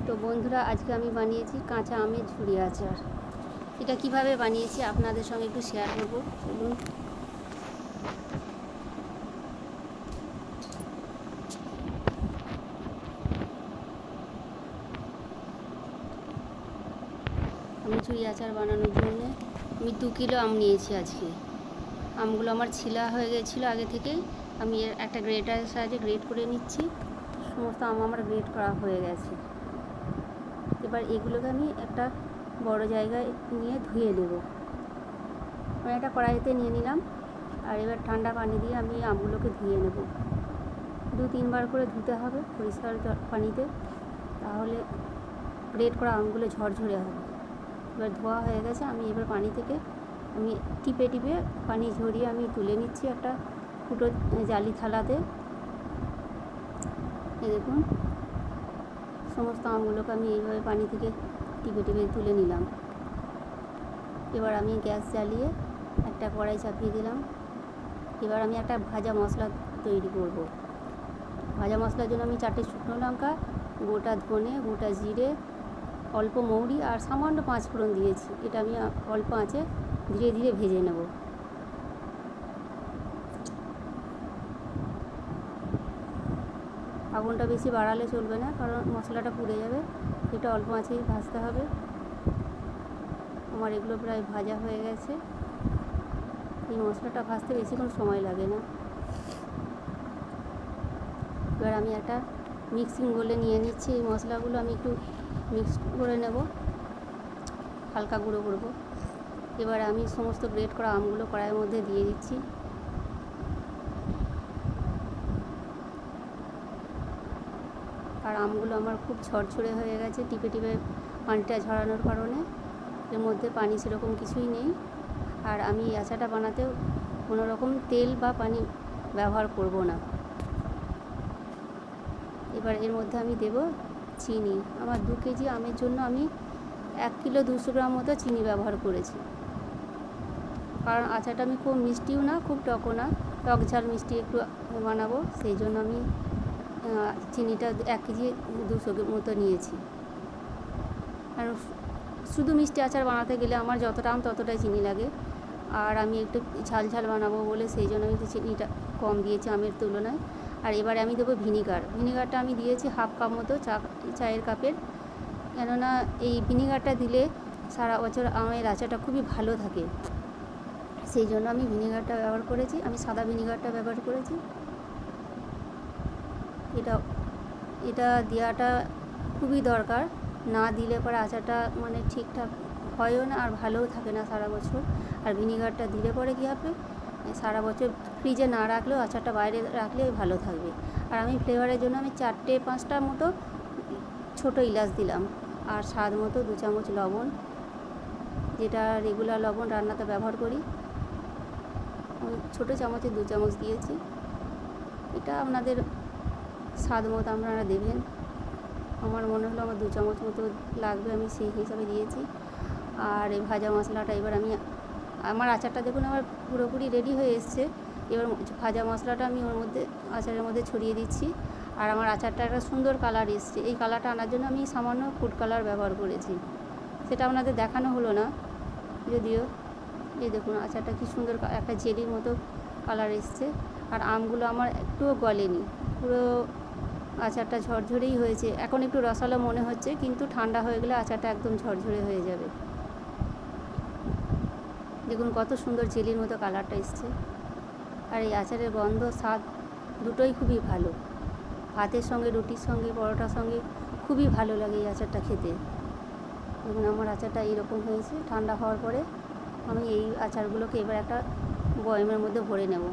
তো বন্ধুরা, আজকে আমি বানিয়েছি কাঁচা আমের ঝুড়ি আচার। এটা কিভাবে বানিয়েছি আপনাদের সঙ্গে একটু শেয়ার করবো। চলুন। আমি ঝুড়ি আচার বানানোর জন্য আমি 2 কিলো আম নিয়েছি আজকে। আমগুলো আমার ছিলা হয়ে গেছিলো আগে থেকেই। আমি একটা গ্রেটারের সাহায্যে গ্রেট করে নিচ্ছি। সমস্ত আম আমার গ্রেট করা হয়ে গেছে। এবার এগুলোকে আমি একটা বড় জায়গায় নিয়ে ধুয়ে নেব। আমি একটা কড়াইতে নিয়ে নিলাম, আর এবার ঠান্ডা পানি দিয়ে আমি আমগুলোকে ধুয়ে নেব। 2-3 বার করে ধুতে হবে পরিষ্কার পানিতে, তাহলে গ্রেট করা আমগুলো ঝরঝরে হবে। এবার ধোয়া হয়ে গেছে। আমি এবার পানি থেকে আমি টিপে টিপে পানি ঝরিয়ে আমি তুলে নিচ্ছি একটা ফুটো জালি থালাতে। এই দেখুন, সমস্ত আমগুলোকে আমি এইভাবে পানি থেকে টিপে টিপে তুলে নিলাম। এবার আমি গ্যাস জ্বালিয়ে একটা কড়াই চাপিয়ে দিলাম। এবার আমি একটা ভাজা মশলা তৈরি করব। ভাজা মশলার জন্য আমি 4টে শুকনো লঙ্কা, গোটা ধনে, গোটা জিরে, অল্প মৌরি আর সামান্য 5 ফোড়ন দিয়েছি। এটা আমি অল্প আঁচে ধীরে ধীরে ভেজে নেব। আগুনটা বেশি বাড়ালে চলবে না, কারণ মশলাটা পুড়ে যাবে। এটা অল্প আঁচেই ভাজতে হবে। আমার এগুলো প্রায় ভাজা হয়ে গেছে। এই মশলাটা ভাজতে বেশিক্ষণ সময় লাগে না। এবার আমি একটা মিক্সিং বোলে নিয়ে নিচ্ছি। এই মশলাগুলো আমি একটু মিক্স করে নেব, হালকা গুঁড়ো করব। এবার আমি সমস্ত গ্রেট করা আমগুলো কড়াইয়ের মধ্যে দিয়ে দিচ্ছি। আর আমগুলো আমার খুব ঝরঝরে হয়ে গেছে টিপে টিপে পানিটা ঝরানোর কারণে। এর মধ্যে পানি সেরকম কিছুই নেই। আর আমি এই আচারটা বানাতেও কোনো রকম তেল বা পানি ব্যবহার করব না। এবার এর মধ্যে আমি দেব চিনি। আমার 2 কেজি আমের জন্য আমি 1 কিলো 200 গ্রাম মতো চিনি ব্যবহার করেছি। কারণ আচারটা আমি খুব মিষ্টিও না, খুব টকও না, টক ঝাল মিষ্টি একটু বানাবো, সেই জন্য আমি চিনিটা 1 কেজি 200 মতো নিয়েছি। আর শুধু মিষ্টি আচার বানাতে গেলে আমার যতটা আম ততটাই চিনি লাগে, আর আমি একটু ঝাল ঝাল বানাবো বলে সেই জন্য আমি একটু চিনিটা কম দিয়েছি আমের তুলনায়। আর এবারে আমি দেবো ভিনিগার। ভিনিগারটা আমি দিয়েছি 1/2 কাপ মতো, চায়ের কাপের। কেননা এই ভিনিগারটা দিলে সারা বছর আমের আচারটা খুবই ভালো থাকে, সেই জন্য আমি ভিনিগারটা ব্যবহার করেছি। আমি সাদা ভিনিগারটা ব্যবহার করেছি। এটা দেওয়াটা খুবই দরকার। না দিলে পরে আচারটা মানে ঠিকঠাক হয়ও না, আর ভালোও থাকে না সারা বছর। আর ভিনিগারটা দিলে পরে কী হবে, সারা বছর ফ্রিজে না রাখলেও আচারটা বাইরে রাখলে ভালো থাকবে। আর আমি ফ্লেভারের জন্য আমি 4-5টা মতো ছোটো এলাচ দিলাম, আর স্বাদ মতো 2 চামচ লবণ, যেটা রেগুলার লবণ রান্নাতে ব্যবহার করি। আমি ছোটো চামচে 2 চামচ দিয়েছি। এটা আপনাদের স্বাদ মতো আপনারা দেবেন। আমার মনে হলো আমার 2 চামচ মতো লাগবে, আমি সেই হিসাবে দিয়েছি। আর এই ভাজা মশলাটা এবার আমি আমার আচারটা দেখুন আমার পুরোপুরি রেডি হয়ে এসছে। এবার ভাজা মশলাটা আমি ওর মধ্যে আচারের মধ্যে ছড়িয়ে দিচ্ছি। আর আমার আচারটা একটা সুন্দর কালার এসছে। এই কালারটা আনার জন্য আমি সামান্য ফুড কালার ব্যবহার করেছি, সেটা আপনাদের দেখানো হলো না যদিও। এই দেখুন আচারটা কি সুন্দর একটা জেলির মতো কালার এসছে। আর আমগুলো আমার একটুও গলেনি, পুরো আচারটা ঝরঝরেই হয়েছে। এখন একটু রসালো মনে হচ্ছে, কিন্তু ঠান্ডা হয়ে গেলে আচারটা একদম ঝরঝরে হয়ে যাবে। দেখুন কত সুন্দর জেলির মতো কালারটা এসছে। আর এই আচারের গন্ধ স্বাদ দুটোই খুবই ভালো। ভাতের সঙ্গে, রুটির সঙ্গে, পরোটার সঙ্গে খুবই ভালো লাগে এই আচারটা খেতে। দেখুন আমার আচারটা এইরকম হয়েছে। ঠান্ডা হওয়ার পরে আমি এই আচারগুলোকে এবার একটা বয়ামের মধ্যে ভরে নেব।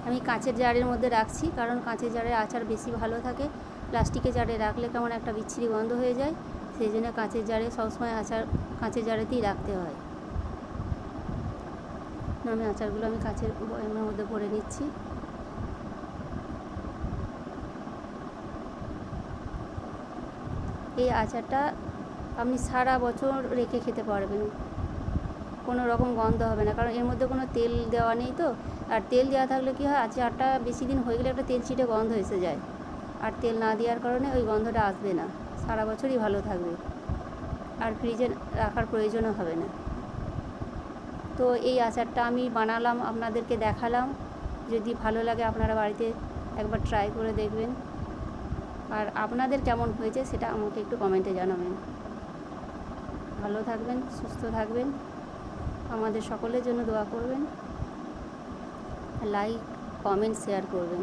আমি কাঁচের জারের মধ্যে রাখছি, কারণ কাঁচের জারের আচার বেশি ভালো থাকে। প্লাস্টিকের জারে রাখলে কেমন একটা বিচ্ছিরি গন্ধ হয়ে যায়, সেই জন্য কাঁচের জারে সবসময় আচার কাঁচের জারেতেই রাখতে হয়। আমি আচারগুলো আমি কাঁচের বয়ামের মধ্যে ভরে নিচ্ছি। এই আচারটা আপনি সারা বছর রেখে খেতে পারবেন, কোনো রকম গন্ধ হবে না, কারণ এর মধ্যে কোনো তেল দেওয়া নেই তো। আর তেল দেওয়া থাকলে কী হয়, আচারটা বেশি দিন হয়ে গেলে একটা তেল ছিটে গন্ধ এসে যায়। আর তেল না দেওয়ার কারণে ওই গন্ধটা আসবে না, সারা বছরই ভালো থাকবে, আর ফ্রিজে রাখার প্রয়োজনও হবে না। তো এই আচারটা আমি বানালাম, আপনাদেরকে দেখালাম। যদি ভালো লাগে আপনারা বাড়িতে একবার ট্রাই করে দেখবেন, আর আপনাদের কেমন হয়েছে সেটা আমাকে একটু কমেন্টে জানাবেন। ভালো থাকবেন, সুস্থ থাকবেন, আমাদের সকলের জন্য দোয়া করবেন, লাইক, কমেন্ট, শেয়ার করবেন।